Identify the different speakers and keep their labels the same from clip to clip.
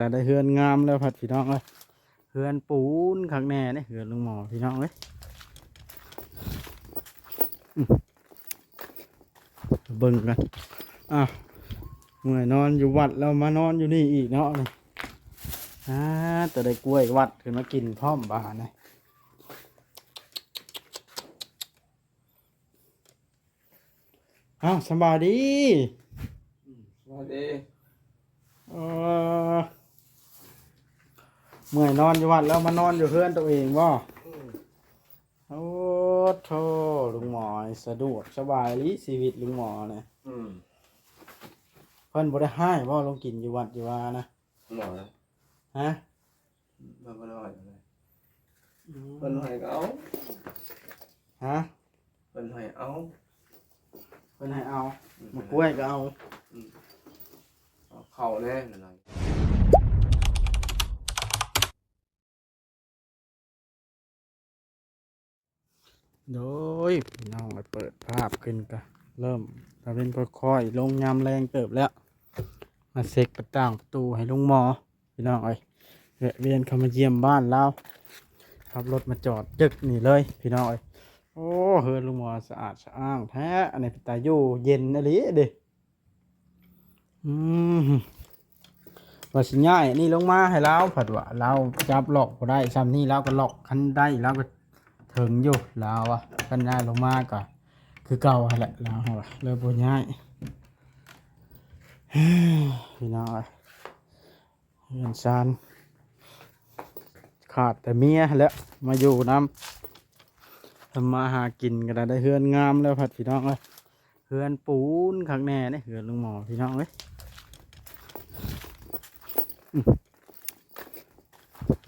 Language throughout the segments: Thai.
Speaker 1: แต่ได้เฮือนงามแล้วผัดพี่น้องเลยเฮือนปูนข้างแน่เนี่ยเฮือนลุงหมอพี่น้องเลยเบิ่งกันเมื่อยนอนอยู่วัดแล้วมานอนอยู่นี่อีกเนาะนี่แต่ได้กล้วยวัดขึ้นมากินพร้อมบาเนี่ยสบายดี
Speaker 2: สวัสดี
Speaker 1: เมื่อยนอนอยู่วัดแล้วมานอนอยู่เฮือนตัวเองบ่โอ้โธ่ลุงหมอสะดวกสบายลิชีวิตลุงหมอเนี่ยเพิ่นบ่ได้ให้บ่ลงกินอยู่วัดอยู่ว่านะ
Speaker 2: หมอนะ
Speaker 1: ฮะ
Speaker 2: มันบ่ได้อะไรเพิ่นให้เอา
Speaker 1: ฮะ
Speaker 2: เพิ่นให้เอา
Speaker 1: เพิ่นให้เอามากล้วยก็เอา
Speaker 2: เข้าแน่นั่นน่ะ
Speaker 1: โดยพี่น้องไปเปิดภาพขึ้นก็เริ่มถ้าเป็นค่อยๆลงยามแรงเติบแล้วมาเซ็กประต่างประตูให้ลุงหมอพี่น้องเอ้ยแวะเวียนเข้ามาเยี่ยมบ้านเราขับรถมาจอดจึกนี่เลยพี่น้องเอ้ยโอ้เฮือนลุงหมอสะอาดสะอ้างแท้อันนี้เป็นตาอยู่เย็นอะไรเด้ว่าสิง่ายนี่ลงมาให้เราผัดว่าเราจับหลอกก็ได้ซ้ำนี่เราก็หลอกคันได้เราก็ถึงอยู่เราคันได้ลงมาก็คือเก่าแหละเราเลยบ่ง่ายพี่น้องเอ้ยเฮือนซานขาดแต่เมียแล้วมาอยู่น้ำทำมาหากินก็ได้เฮือนงามแล้วผัดพี่น้องเลยเฮือนปูนข้างแน่เนี่ยเฮือนลุงหมอพี่น้องเลย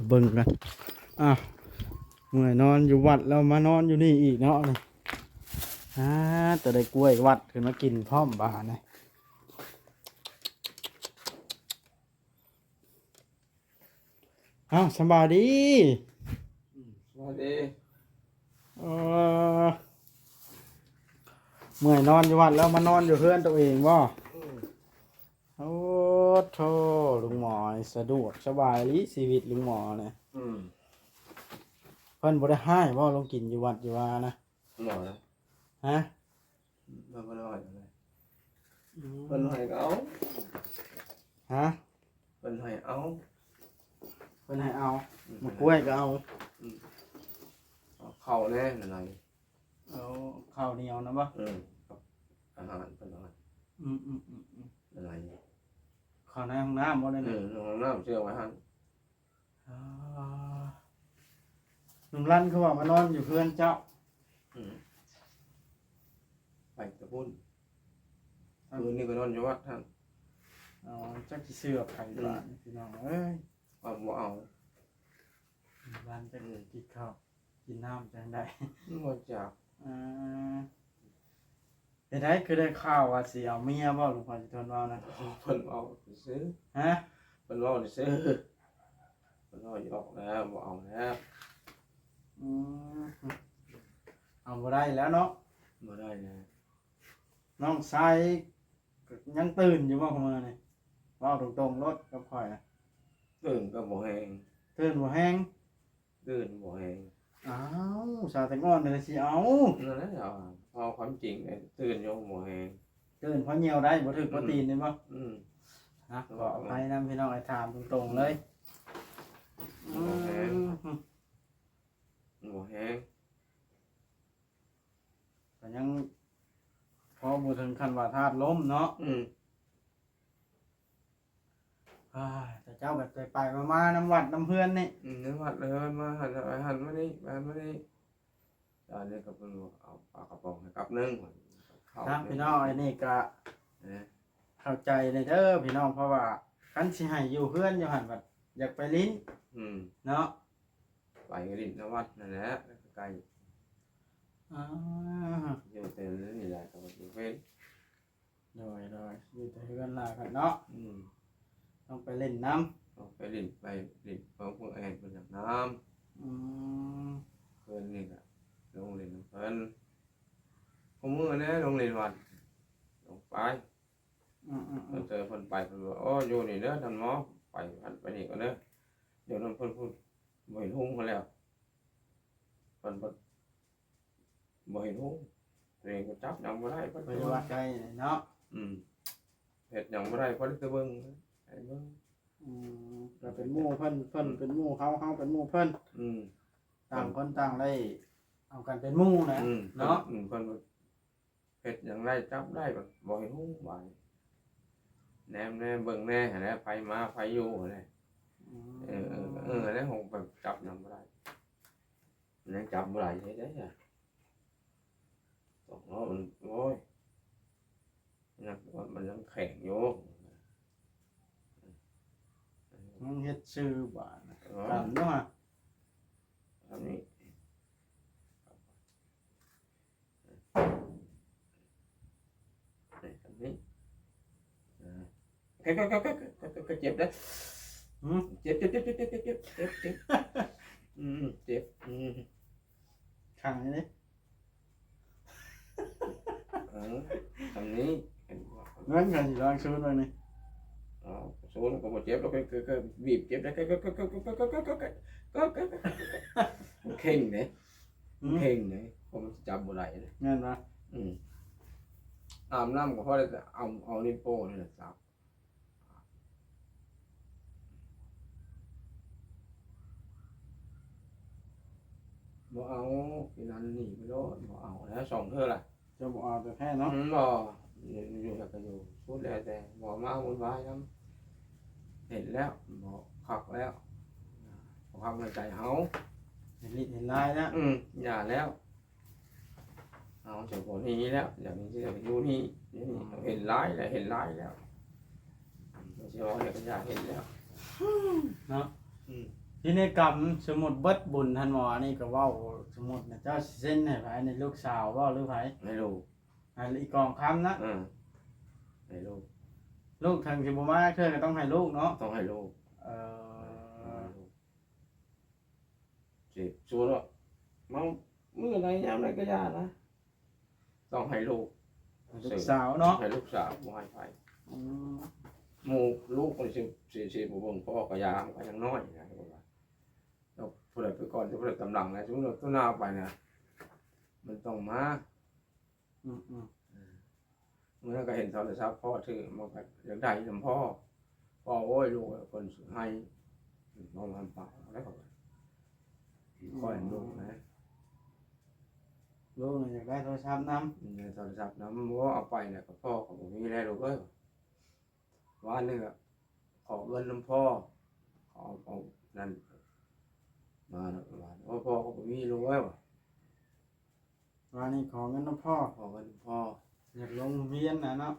Speaker 1: เบิ่งกันเมื่อยนอนอยู่วัดแล้วมานอนอยู่นี่อีกเนาะนี่แต่ได้กล้วยวัดขึ้นมากินพร้อมบาเนี่ยสบายดี
Speaker 2: สวัสดี
Speaker 1: เมื่อยนอนอยู่วัดแล้วมานอนอยู่เฮือนตัวเองบ่โอ้โธ่ลุงหมอสะดวกสบายลิชีวิตลุงหมอเนี่ยเพิ่นบ่ได้ให้บ่ลงกินอยู่วัดอยู่ว่านะ
Speaker 2: หมอนะ
Speaker 1: ฮะ
Speaker 2: มันบ่ได้อะไรเพิ่นให้เอา
Speaker 1: ฮะ
Speaker 2: เพิ่นให้เอา
Speaker 1: เพิ่นให้เอามากล้วยก็เอา
Speaker 2: เข้าแน่นั่นน่ะ
Speaker 1: เอาข้าวเหนียวนะบ่
Speaker 2: กับอาหารเพิ่นเอานั่นน่ะ
Speaker 1: ข้าวในห้องน้ำบ่ได้นะ
Speaker 2: ห้องน้ำเชื่อไว้หั่น
Speaker 1: ลุงลั่นเขาว่ามานอนอยู่เพื่อนเจ้า
Speaker 2: ไปตะพุ่นคืนนี้ก็นอนอยู่วัดท่าน
Speaker 1: จักสิเสือไผบ้านพี่น้องเอ้ย
Speaker 2: บ่เอา
Speaker 1: ลั่นจักกินข้าวกินน้ำจังได๋
Speaker 2: บ่จัก
Speaker 1: เป็นไดคือได้ข่าวว่าสิเอาเมียบ่ลุงพรสิทนว่านะ
Speaker 2: เพิ่นเอาซื้อ
Speaker 1: ฮะ
Speaker 2: เพิ่นเอาซื้อเพิ่นเอาออกแล้วบ่เอาแล้ว
Speaker 1: เอาบ่ได้แล้วเนาะ
Speaker 2: บ่ได้นะ
Speaker 1: น้องชายยังตื่นอยู่บ่ของมื้อนี่เว้าตรงๆรถกับข่อยน่ะ
Speaker 2: ตื่นก็บ่แฮง
Speaker 1: ตื่นบ่แฮง
Speaker 2: ตื่นบ่แฮง
Speaker 1: สาวแต่งอนเลยสิเอา
Speaker 2: นั่นแหละเอาความจริงเนี่ยตื่นอยู่บ่แฮง
Speaker 1: ตื่นเพราะเหี่ยวได้บ่ถึกบ่ตีนได้บ่ขออภัยนำพี่น้องให้ถามตรงๆเลย
Speaker 2: บ่แฮงบ่แฮง
Speaker 1: ก็ยังพอบ่ถึงขั้นว่าธาตุล้มเนาะแต่เจ้าแบบไปมาน้ำวัดน้ำเพื่อนนี่
Speaker 2: น้ำวัดเลยมาหันมานี่มานี่ตอนนี้ก็เพิ่นเอาปลากระป๋องให้กับนึง
Speaker 1: พี่น้องไอ้นี่ก็เข้าใจเลยเด้อพี่น้องเพราะว่าคันสิให้อยู่เพื่อนอยู่หั่นบัดอยากไปลิ้นเนาะ
Speaker 2: ไปลิ้นน้ำวัดนั่นแหละใกล้อยู่แต่นี่แหละก็อยู่เว้น
Speaker 1: โดยอยู่แต่เพื่อนล่ะกันเนาะต้องไปเล่นน้ำ
Speaker 2: ต้องไปลิ้นเพราะพวกแอนเป็นอย่างน้ำเพิ่นนี่แหละลงเล่นเพิ่นผมมือเนี่ยลงเล่นวัดลงไปเจอเพิ่นไปเพิ่นว่าโอ้อยู่นี่เด้อท่านหมอ ไปพันไปนี่ก็เด้อเดี๋ยวนั้นเพิ่นพูดบ่เห็นหุ้งเขาแล้วเพิ่นบ่เห็นหุ้งตัวเองก็จับยังบ่ได้เพิ่น
Speaker 1: ไปวัดไกลเนาะ
Speaker 2: เฮ็ดหยังบ่ได้เพิ่นจะเบิ่งให้เบิ่ง
Speaker 1: ก็เป็นหมู่เพิ่นเป็นหมู่เขาเป็นหมู่เพิ่น
Speaker 2: อืม
Speaker 1: ต่างคนต่างได้เอากันเป็นหมู่นะเนาะ
Speaker 2: เพิ่นเฮ็ดหยังได้จับได้บ่เห็นหุ้งบาดแนมเบิ่งแน่หั่นแหละไผมาไผอยู่หั่นแหละแล้วคงแบบจับยังบ่ได้มันยังจับบ่ได้เฮ็ดได้จ้ะต้องเนาะมันโอ้ยมันยังแข็งอยู่
Speaker 1: มันเฮ็ดชื่อบ้านกันเนาะ
Speaker 2: อันนี้อันนี้ก็เจ็บนะเจ็บเจ็บ
Speaker 1: ขังนี่
Speaker 2: อันนี้
Speaker 1: งั้นกันสิลองชูหน่อยนี่
Speaker 2: số nó có một chép nó cái bịp chép đấy cái khinh đấy khinh đấy không chậm một lại đấy
Speaker 1: แม่นบ่
Speaker 2: làm năm của họ là ông lên po này là sao bỏ áo cáiนั้นนี่ไปโลดบ่เอาแล้วส่งเธอล่ะ
Speaker 1: จะบ่เอาแต่แท้เนาะ
Speaker 2: บ่อยู่แล้วก็อยู่พูดแล้วแต่บ่มาวุ่นวายนำเห็นแล้วบ่คักแล้วบ่คักในใจเฮา
Speaker 1: เห็นลิเห็นลายแล้ว
Speaker 2: อย่าแล้วเอาเฉพาะนี้แล้วอย่างนี้จะอยู่นี่เห็นร้ายแล้วเห็นร้ายแล้วเฉพาะเนี่ยก็อยากเห็นแล้ว
Speaker 1: เนาะพินัยกรรมสมมุติเบิดบุญท่านหมอนี่ก็เว้าสมมุตินะเจ้าสิเซ็นให้ไผในลูกสาวเว้าหรือไผ
Speaker 2: ไม่รู้
Speaker 1: ให้อีกองคำนะ
Speaker 2: ไม่รู้
Speaker 1: ลูกทางสิบ่มาเทื่อก็ต้องให้ลูกเนาะ
Speaker 2: ต้องให้ลูก จีบชัวร์แล้วมันเมื่อไรยามไรก็ยานะต้องให้ลูก
Speaker 1: ลูกสาวเนาะ
Speaker 2: ให้ลูกสาวบ่ให้ไผหมู่ลูกคนสิบ่เบิ่งพ่อก็ยามก็ยังน้อยนะเราผู้ใดไปก่อนผู้ใดกำลังนะสมมุติตัวหน้าไปนะมันต้องมาเมื่อนั้นก็เห็นโทรศัพท์พ่อถือมันก็อยากได้นำพ่อโอ้ยลูกคนสิให้น้องทำเปล่าแล้วก็คอยลูกนะ
Speaker 1: ลูกอยากได้โทรศัพท์นำ
Speaker 2: โทรศัพท์น้ำว่าเอาไปเนี่ยกับพ่อของผมมีแล้วลูกเอ้ยวันนึงอะขอเงินน้ำพ่อขอเอานั่นมาหน่อยวันว่าพ่อของผมมีลูกเอ้ย
Speaker 1: ว่านี่ขอเงินน้ำพ่อ
Speaker 2: ขอเงินน้ำพ่อ
Speaker 1: อยากลงเรียนนะเนาะ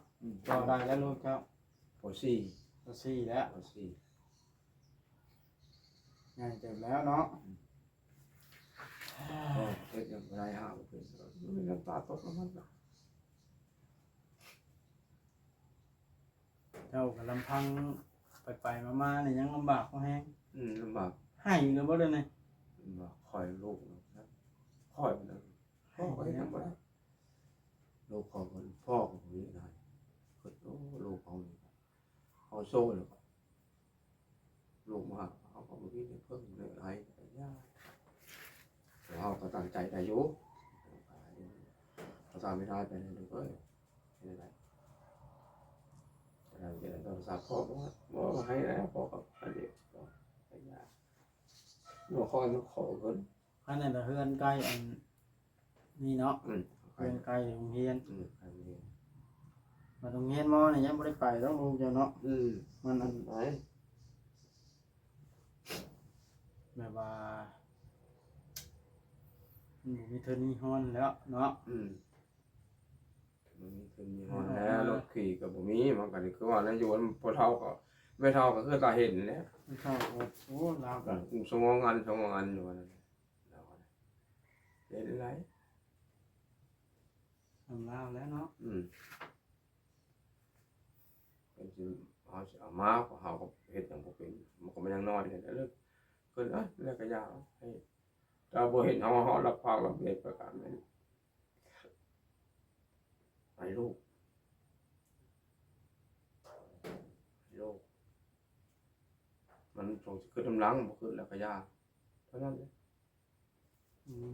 Speaker 1: ก็ได้แล้วลูกเจ้า
Speaker 2: ปอสี่
Speaker 1: ก็สี่แล้ว
Speaker 2: ปอสี่
Speaker 1: ใหญ่เต็มแล้วเนาะ
Speaker 2: ก็เกิดอย่างไรหาเป็นไม่น้ำตาตกแล้วมัน
Speaker 1: เจ้ากับลำพังไปมาๆเนี่ยยังลำบากก็แห้ง
Speaker 2: ลำบาก
Speaker 1: ให้หรือบ่ได้เนี่ย
Speaker 2: ลำบากคอยลูกนะคอยมันพ่อก็ยังไม่ได้ลูกของคนพ่อของผมนี่ได้ก็ลูกของเขาโซ่เลยลูกมาเขาก็ไม่ได้เพิ่งเลยไอ้ย่าเขาก็ตั้งใจได้อยู่เขาทำไม่ได้ไปเลยลูกเอ้ยไม่ได้เราจะได้โทรศัพท์พ่อว่าให้แล้วพ่อก็เดี๋ยวไอ้ย่าลูกคอยมันขอเงิน
Speaker 1: อันนั้นเฮือนใกล้อันนี่เนาะเฮือนใกล้โรงเรียนมาโรงเรียนมอเนี่ยยังไม่ได้ไปต้องลูกเจ้าเนาะมันอัน
Speaker 2: ไหน
Speaker 1: แบบว่ามีเทอร์นี่ฮอนแล้วเนาะ
Speaker 2: มันมีขึ้นมีฮอนแล้วรถขี่กับผมมีมันก็คือว่าแล้วอยู่มันพอเท่าก็ไม่เท่าก็คือตาเห็นแล้ว
Speaker 1: ไม่เข้าโอ้ลาวกัน
Speaker 2: สมองงานอยู่นั่นเห็นอะไร
Speaker 1: ทำลาวแล้วเนาะ
Speaker 2: เป็นสิเอามาเขาก็เห็นอย่างพวกเป็นมันก็มันยังน้อยเนี่ยแล้วเกินแล้วก็ยาวให้เราบ่เห็นเอาเขารับภาครับเด็กประการนั้นไปลูก มันส่งขึ้นน้ำหลังบ่ขึ้นแล้วก็ยาเท่านั้นเลย
Speaker 1: อืม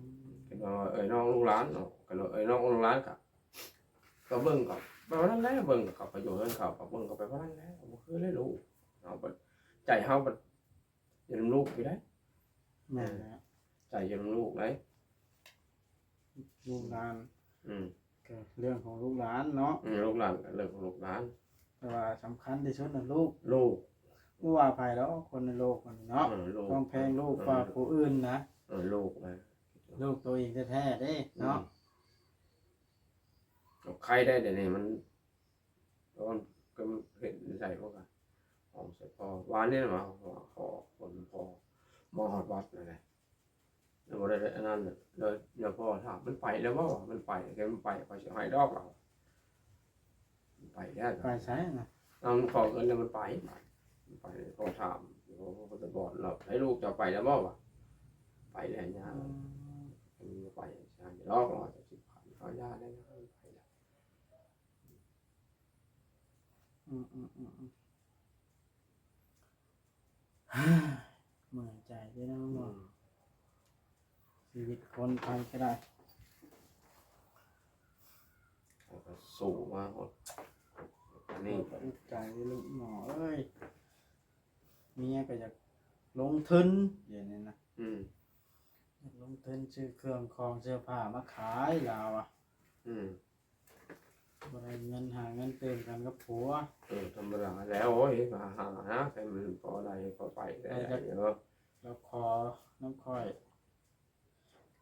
Speaker 2: ก็น้องลูกหลานเนาะก็เลยน้องลูกหลานก็เบิ่งกับไปว่านั้นแหละเบิ่งกับประโยชน์เรื่องเขากับเบิ่งกับไปว่านั้นแหละบ่คือเลยลูกเอาบ่ใจเฮาบ่อย่าลืมลูกอยู่ได้
Speaker 1: แม่นแล้ว
Speaker 2: ใจอย่าลืมลูกได้
Speaker 1: ลูกหลาน
Speaker 2: อืม
Speaker 1: ก็เรื่องของลูกหลานเนาะ
Speaker 2: ลูกหลานก็เรื่องของลูกหลาน
Speaker 1: แต่ว่าสำคัญที่สุดน่ะลูก
Speaker 2: ลูก
Speaker 1: บ่ว่าภัยแล้วคนในโลกมันเนาะ
Speaker 2: ลูก
Speaker 1: ต้องแพงลูกกว่าผู้อื่นนะ
Speaker 2: ลูกนะ
Speaker 1: ลูกตัวเองแท้ๆเด้เนาะ
Speaker 2: ใครได้เดี๋ยวนี้มันตอนก็เห็นใส่พวกกันของใส่พอวานนี่มาขอคนพอมอหอดวัดนั่นแหละแล้วบ่ได้อันนั้นเลยแล้วพ่อถามมันไปแล้วบ่มันไปแกมันไปสิให้ดอกเราไปแล้ว
Speaker 1: ไปใช้น่ะ
Speaker 2: เอามันขอเงินแล้วมันไปไปพ่อถามพ่อจะบอกเราให้ลูกจะไปแล้วบ่วะไปแล้วเนี่ยมันไปใช่ดอกเราจะ10,000เขาญาติได้นะไปแล้ว
Speaker 1: อืมเหมือนใจด้วยนะมึงชีวิตคนไทยก็ได้
Speaker 2: ก็สู้มาหมดอันนี้
Speaker 1: ลูกใจลูกหมอเอ้ยเมียก็อยากลงทุนอย่างนี้นะ
Speaker 2: อืม
Speaker 1: อยากลงทุนซื้อเครื่องของเสื้อผ้ามาขายลาวอ่ะ
Speaker 2: อืม
Speaker 1: บ่ได้เงินหาเงินเติมกันกับผัว
Speaker 2: ธรรมดาแล้วโอ้ยมาหานะใครมันพอได้พอไปได้เนาะ
Speaker 1: เราขอน้ำค่อย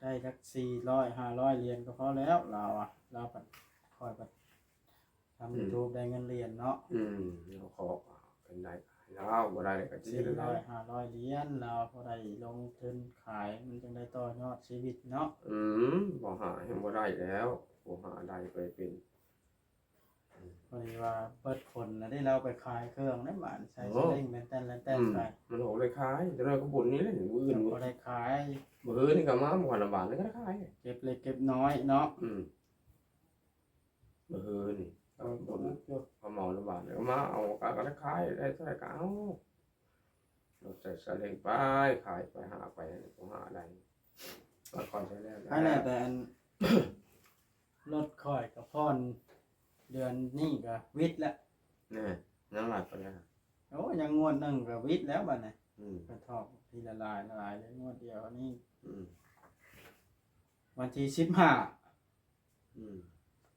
Speaker 1: ได้สัก400-500เหรียญก็พอแล้วเราอ่ะเราปัดคอยปัดทำยูทูบได้เงินเหรียญเนาะ
Speaker 2: เราขอเป็นได้แล้วบ่ได้ก็สิได้
Speaker 1: 400-500เหรียญเราพอได้ลงทุนขายมันจึงได้ต่อยอดชีวิตเนาะ
Speaker 2: บ่หายังบ่ได้แล้วบ่หาได้ไปเป็น
Speaker 1: พอดีว่าเปิดผลแล้วได้เราไปขายเครื่องได้บ้านใช้สลิงเป็นแต้นไป
Speaker 2: มันโหเลยขายแต่เราก็บุญนี้แหละมื้ออื่น
Speaker 1: พอได้ขาย
Speaker 2: มื้อนี่ก็มาบ่วันละบาทนี่ก็ขาย
Speaker 1: เก็บเล็กเก็บน้อยเนาะ
Speaker 2: มื้อนี่บุญก็เมาละบาทแล้วมาเอาก็ได้ขายได้เท่าไหร่ก็เอาเราใส่สลิงไปขายไปหาไปบ่หาได้ก็ค่อยใช้แล้ว
Speaker 1: ให้แน่แต่อัน รถค่อยกับพ่อนเดือนนี้ก็วิทย์แล้ว
Speaker 2: นี่นั่งหลับไปแล้ว
Speaker 1: โอ้ยังงวดหนึ่งก็วิทย์แล้วบัดนี้
Speaker 2: อืม
Speaker 1: กระทอกทีละลายเลยงวดเดียวอันนี้
Speaker 2: อืม
Speaker 1: วันที่15
Speaker 2: อืม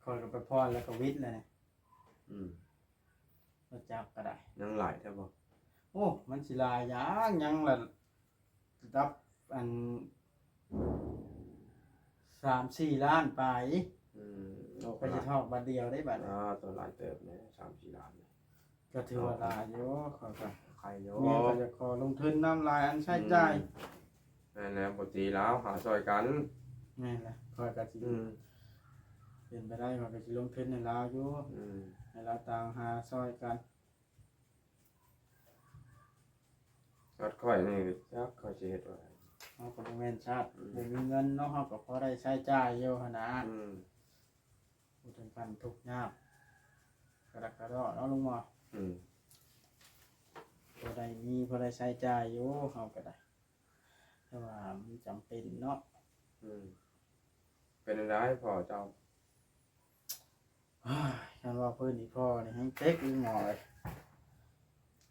Speaker 1: คอยกับไปพ่อนแล้วก็วิทย์เลยเนี่ย
Speaker 2: อืม
Speaker 1: รถจักรก็ได้
Speaker 2: นั่งหลายใช่ป่ะ
Speaker 1: โอ้มันสิลายยังละรับอัน3-4 ล้านไป
Speaker 2: อืมเรา
Speaker 1: ไป
Speaker 2: ก็ห
Speaker 1: จะ
Speaker 2: ลาย
Speaker 1: ทอกบัดเดียวได้บัดนี้
Speaker 2: ตัวหลายเติบเนี่ย3-4 ล้านเนี่ย
Speaker 1: ก็ถือว่าลายอยู่ขอยก็
Speaker 2: ใครโย
Speaker 1: เมียก็จะขอลงทุนน้ำลายอันใช้จ่าย
Speaker 2: นั่นแหละปกติแล้วหาซอยกัน
Speaker 1: แม่นล่ะขอยก็สิ
Speaker 2: อืม
Speaker 1: เป็นไปได้ขอยก็สิลงทุนในลาวอยู่
Speaker 2: อืม
Speaker 1: ให้เราต่างหาซอยกัน
Speaker 2: ก็ค่อยนี่จักค่อยสิเฮ็ดว่า
Speaker 1: เฮาก็บ่แม่นชาติบ่มีเงินเนาะเฮาก็พอได้ใช้จ่ายอยู่หั่นนะ
Speaker 2: อืม
Speaker 1: พูดถึงกันทุกข์ยากกระดักกระดอเนาะลุงหมอ
Speaker 2: อืม
Speaker 1: พอได้มีพอได้ใช้จ่ายอยู่เฮาก็ได้แต่ว่ามันจำเป็นเนาะ
Speaker 2: อืมเป็นอะไรพ่อเจ้า
Speaker 1: เฮ้ยคันว่าเพิ่นอีพ่อนี่แฮงเต็กลุงหมอเลย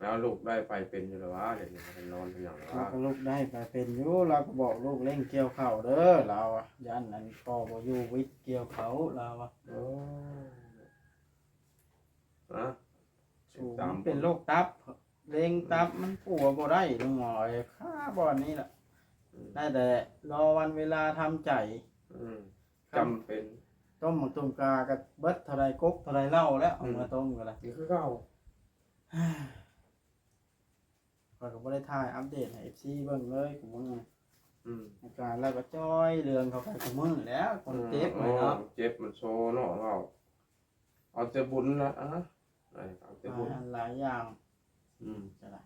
Speaker 2: แล้วลูกได้ไปเป็นอยู่แล้ววะเดี๋ยวนี้มันนอนเป็นอย่างไร
Speaker 1: เรา
Speaker 2: วะ
Speaker 1: ก็ลูกได้ไปเป็นอยู่เราก็บอกลูกเร่งเกี่ยวข้าวเด้อเราอ่ะยันอันพ่อบ่อยู่วิทย์เกี่ยวเขาเราอ่ะ
Speaker 2: โอ้ฮะ
Speaker 1: สูงมันเป็นโรคตับเร่งตับมันปัวบ่ได้ลุงหมอเอ้ยค่าบ่อนนี้ล่ะได้แต่รอวันเวลาทำใจ
Speaker 2: อืมจำเป็น
Speaker 1: ต้มหมูตุ่มกากับเบิดเท่าไรกกเท่าไรเหล้าแล้วเอามาต้มกันละ
Speaker 2: นี่คือเก่า
Speaker 1: ข้อยก็บ่ได้ถ่ายอัปเดตให้ FC เบิ่งเลยกูว่าไง
Speaker 2: อืม
Speaker 1: อาการแล้วก็จ้อยเรืองเข้าไปกูมึงแล้วคนเจ็บไว้เนาะ
Speaker 2: เจ็บมันโซเนาะเราเอาแต่บุญละอะเอาแต่บุญ
Speaker 1: หลายอย่าง
Speaker 2: อืม
Speaker 1: จะได้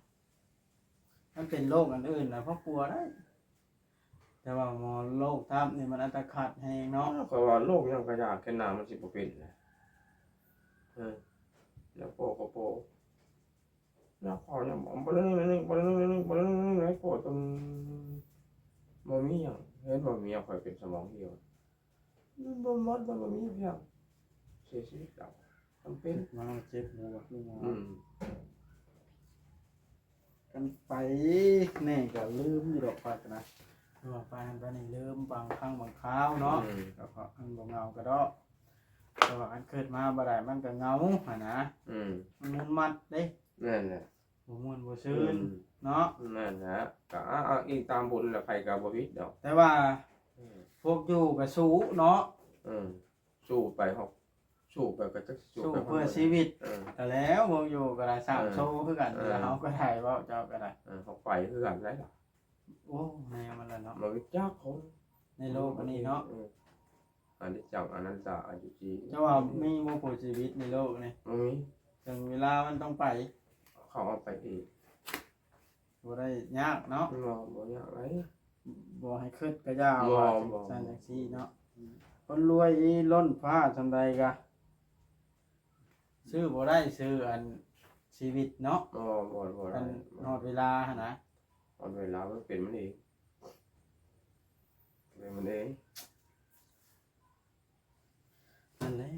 Speaker 1: มันเป็นโรคอันอื่นนะเพราะกลัวได้ แต่ว่าหมอโรคทับนี่มันอัตคัดแฮงเนาะ
Speaker 2: เพราะว่าโลกยังกระยากแค่น้ำมันสิบ่เป็นนะแล้วโปก็โป แล้วพอเนี่ยบ่ได้นึงไหนปวดจนบ่มีหยังเห็นบ่มีข่อยเป็นสมองเหี่ยวบ่หมดบ่มีเพียงเสียชีวิตแล้วจำเป็น
Speaker 1: มาเจ็บหัวลุงหมอ
Speaker 2: อืม
Speaker 1: กันไปแน่ก็ลืมอยู่ดอกปัดนะว่าไปหันไปนี่ลืมบางครั้งบางคราวเนาะก็เพราะอันบ่เงาก็ดอกแต่ว่าอันเกิดมาบ่ได้มันก็เงาหั่นนะ มันมุนมัดเด้
Speaker 2: นั่นแหละ
Speaker 1: บ่ม่วนบ่ซื่นเนาะ
Speaker 2: นั่นแหละก็เอาอีกตามบุญแหละใครก็บ่ผิดดอก
Speaker 1: แต่ว่าพวกอยู่ก็สู้เนาะ
Speaker 2: สู้ไปฮอกสู้ไปก็จัก
Speaker 1: สู้เพื่อชีวิต
Speaker 2: เออ
Speaker 1: แต่แล้วพวกอยู่ก็ได้สร้างโชว์คือกันแล้วเฮาก็ได้เว้าเจ้าก็ได้
Speaker 2: ฮอกไปคือกันได้ล่ะ
Speaker 1: โอ้แนวมันละเนาะ
Speaker 2: มันก็จักคน
Speaker 1: ในโลกอันนี้เนาะ
Speaker 2: อันนี้จังอันนั้นจะอายุจี
Speaker 1: เจ้าว่ามีบ่ผู้ชีวิตในโลกนี่
Speaker 2: บ่มี
Speaker 1: ถึงเวลามันต้องไป
Speaker 2: เขาเอาไปเอง
Speaker 1: บ่ได้ยากเนาะ
Speaker 2: บ่อยากไร
Speaker 1: บ่ให้คิดก็ยาว
Speaker 2: บ่
Speaker 1: ว่า
Speaker 2: บ่
Speaker 1: จังจังซี่เนาะคนรวยอีล้นฟ้าซำใดก็ซื้อบ่ได้ซื้ออันชีวิตเนาะ
Speaker 2: บ่
Speaker 1: อั
Speaker 2: ได้
Speaker 1: นฮอดเวลาหั่นนะ
Speaker 2: เอาเวลามันเป็นมันเองเป็นมันเอง
Speaker 1: นั่นแหละ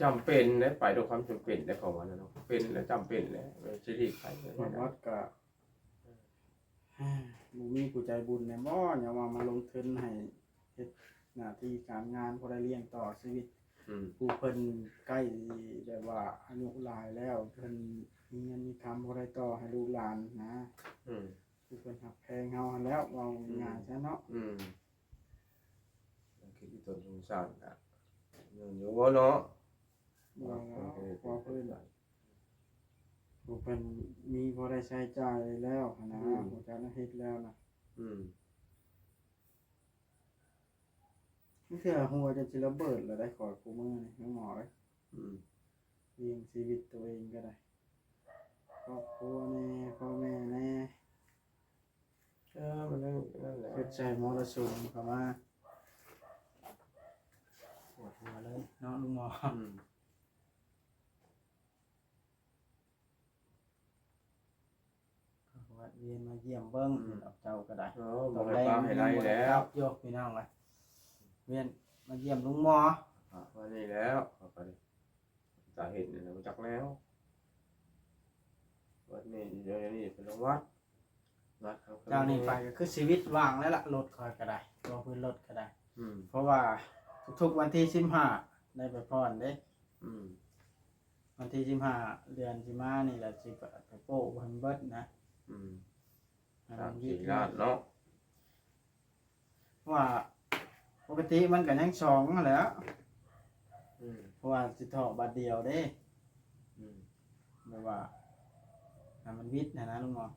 Speaker 2: จำเป็นได้ไปด้วยความจำเป็นได้ของมันนะเนาะเป็นแล้วจำเป็นแล้วสิรีบไปเลย
Speaker 1: ว่าวัดก็บ่มีผู้ใจบุญแน่บ่อย่ามาลงทุนให้เฮ็ดหน้าที่การงานบ่ได้เลี้ยงต่อชีวิต ผู้เพิ่นใกล้แบบว่าอายุหลายแล้วเพิ่นมีเงินมีคำบ่ได้ต่อให้ลูกหลานนะผู้เพิ่นหักแพงเฮาหั้นแล้วเอาง่ายๆซะเนาะ
Speaker 2: คิดที่ต้นสงสารอ่ะอยู่บ่เนาะ
Speaker 1: ว่าพอเพิ่นผู้เพิ่นมีบ่ได้ใช้จ่ายแล้วหั้นนะผู้เจ้าน่ะเฮ็ดแล้วนะนี่คือหัวจะสิระเบิดแล้วได้ขอกูมื้อนี่น้องหมอเอ้ยเลี้ยงชีวิตตัวเองก็ได้ครอบครัวแน่พ่อแม่แน่
Speaker 2: มันนั่นแหละ
Speaker 1: เฮ็ดใจมรสุมเข้ามาปวดหัวเลยเนาะลุงหมอว่าเวียนมาเยี่ยมเบิ่งเจ้าก็ได้
Speaker 2: บอกให้ป้าให้ไล่แล้ว
Speaker 1: โยกพี่น้องเลยเวียนมาเยี่ยมลุงหมอ
Speaker 2: วันนี้แล้วสาเหตุเนี่ยมาจากแล้ววัดนี้เดี๋ยวนี้เป็นวัด
Speaker 1: เจ้านี่ไปก็คือชีวิตว่างแล้วล่ะรถคอยก็ได้ตัวพื้นรถก็ได้เพราะว่าทุกๆวันที่15ได้ไปพรเด้วันที่15เดือนสิมานี่แหละสิไปโป้เพิ่นเบิดนะ
Speaker 2: สี่ล้านเนาะ
Speaker 1: ว่าปกติมันก็ยัง2นั่นแหล้วเพราะว่าสิถอบัตรเดียวเด้แบบว่ามันวิทย์นะลุงหมอ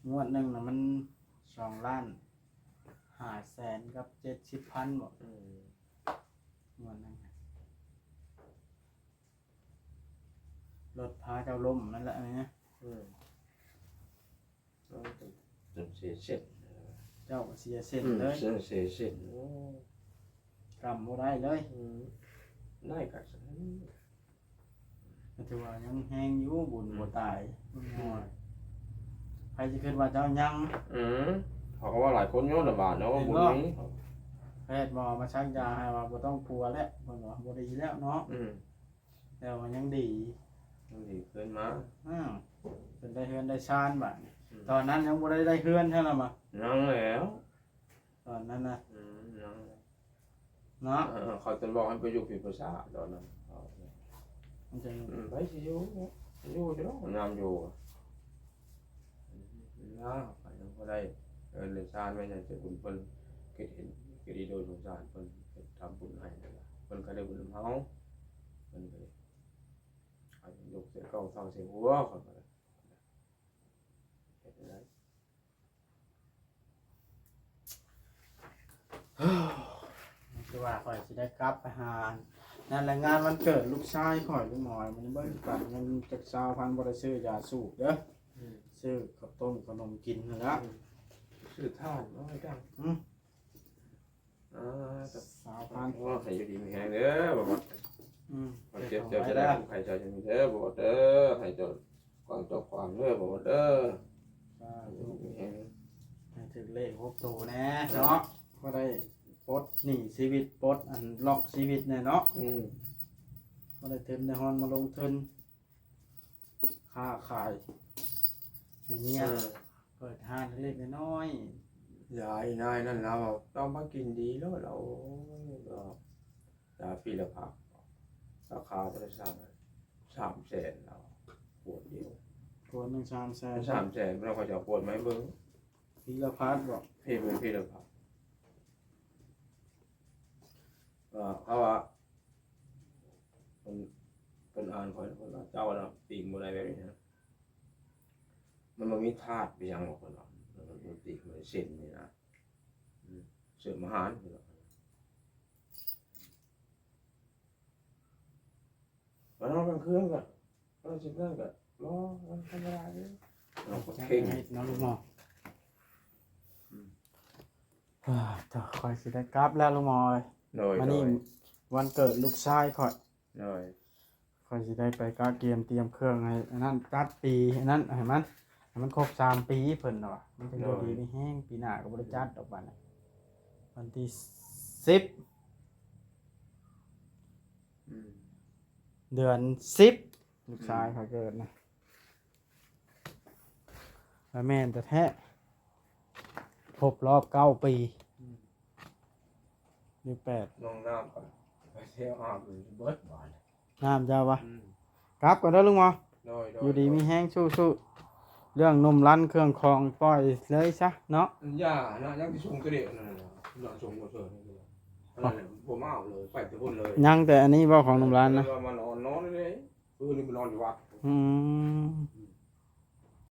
Speaker 1: งวดหนึ่งนะมัน2 ล้าน5 แสนกับ70,000บอกงวดนึงรถพาเจ้าล่มนั่นแหละนี่นะ
Speaker 2: จนเสียเสร็จ
Speaker 1: เจ้าก็เสียเส้นเลย
Speaker 2: เสียเสร็จ
Speaker 1: กำบ่ได้เลย
Speaker 2: ได้กัด
Speaker 1: ก็ถือว่ายังแห้งอยู่บุญบ่ตายน้อยใครจะคิดว่าเจ้ายัง
Speaker 2: เขาก็ว่าหลายคนโยนระบาดเนาะบุญนี้
Speaker 1: แพทย์หมอมาชักยาให้ว่าบ่ต้องกลัวแล้วเพิ่นว่าบ่ดีแล้วเนาะแล้วมันยังดี
Speaker 2: ดีขึ้นมา
Speaker 1: เป็นได้เฮือนได้ชานบัดนี้ตอนนั้นยังบ่ได้เฮือนใช่ล่ะมา
Speaker 2: นั่งแล้ว
Speaker 1: ตอนนั้นน่ะ
Speaker 2: นั่ง
Speaker 1: เนาะ
Speaker 2: เขาจะบอกให้ไปอยู่ผิดภาษาตอนนั้น
Speaker 1: มันจะ
Speaker 2: ไปสิอยู่จะต้องนำอยู่นะไปยังก็ได้เลยชาญไม่ใช่จะบุญเพิ่นเกิดเห็นเกิดดีโดยสงสารเพิ่นทำบุญให้เพิ่นก็ได้บุญเฮาเพิ่นก็เลยยกเสียเก้าเท่าเสียหัวเขาก็เลยเฮ็ดได้
Speaker 1: คือว่าข่อยสิได้กลับไปหานั่นแหละงานวันเกิดลูกชายข่อยลุงหมอยมันเบิ่งกันเงินจัก20,000บ่ได้ซื้อยาสูบเด้อซื้อข้าวต้มขนมกินนั่นล่ะ
Speaker 2: ชื่อท่านน้อยจังแต่
Speaker 1: 20,000
Speaker 2: ว่าใครอยู่ดีมีแฮงเด้อบ่ว่า มันเจ็บเจ้าจะได้ใครเจ้าจะมีเด้อบ่เด้อให้เจ้าก่อนเจ้าความเด้อบ่เด้อ
Speaker 1: ให้ถึงเลข6ตัวแน่เนาะก็ได้ปลดหนี้ชีวิตปลดอันล็อกชีวิตแน่เนาะก็ได้เต็มได้ฮอนมาลงทุนค้าขายอย่างเงี้ยเปิดห้างเล็กๆน้อย
Speaker 2: ยายนายนั่นเราต้องมากินดีแล้วเรายาฟีละพักราคาเท่าไหร่300,000เราปวดเดียว
Speaker 1: ๆคนหนึ่ง300,000
Speaker 2: 300,000เราก็จะปวดไหมเบิ้ง
Speaker 1: พีละพัดบอก
Speaker 2: พี่เป็นพี่ละพักเขาว่าคนอ่านคนว่าเจ้าน่ะตีมอะไรแบบนี้นะมันมีธาตุไปยังหรอกคนเรามันตีมันเส้นนี่นะเสื่อมอาหารมันนอนกลางคืนก็เราจะนั่งก็รอมันธรรมดาเลยเราก็เข่ง
Speaker 1: น้องลูกหมอจะคอยสิได้กลับแล้วลูกหมอเลย
Speaker 2: โดย
Speaker 1: มานี่วันเกิดลูกชายคอย
Speaker 2: โดย
Speaker 1: คอยสิได้ไปกาเกมเตรียมเครื่องให้อันนั้นจัดปีอันนั้นให้มันครบ3 ปีเพิ่นเนาะมันจะอยู่ดีไม่แห้งปีหน้าก็บ่ได้จัดดอกบัดน่ะวันที่10เดือน10ลูกชายเขาเกิดนะแล้วแม่นแต่แท้ครบรอบ9 ปีนี่8
Speaker 2: ลงน้ำก่อนไปเที่ยวอาบเลยเบิดบาน
Speaker 1: น้ำเจ้าวะกลับก่อนเด้อลุงหมออยู่ดีมีแห้งสู้ๆเรื่องนมรั้นเครื่องคองปล่อยเลยซะเนาะ
Speaker 2: ย่านะยังที่ชงกระเดียนั่นน่ะน่ะชงบ่เชิญนี่นั่นแหละผมเอาเลยไปแต่พุ่นเลย
Speaker 1: ยังแต่อันนี้บ่ของนมรั้นนะ
Speaker 2: มานอนเลยคืนนี้ไปนอนอยู่วัด
Speaker 1: อืม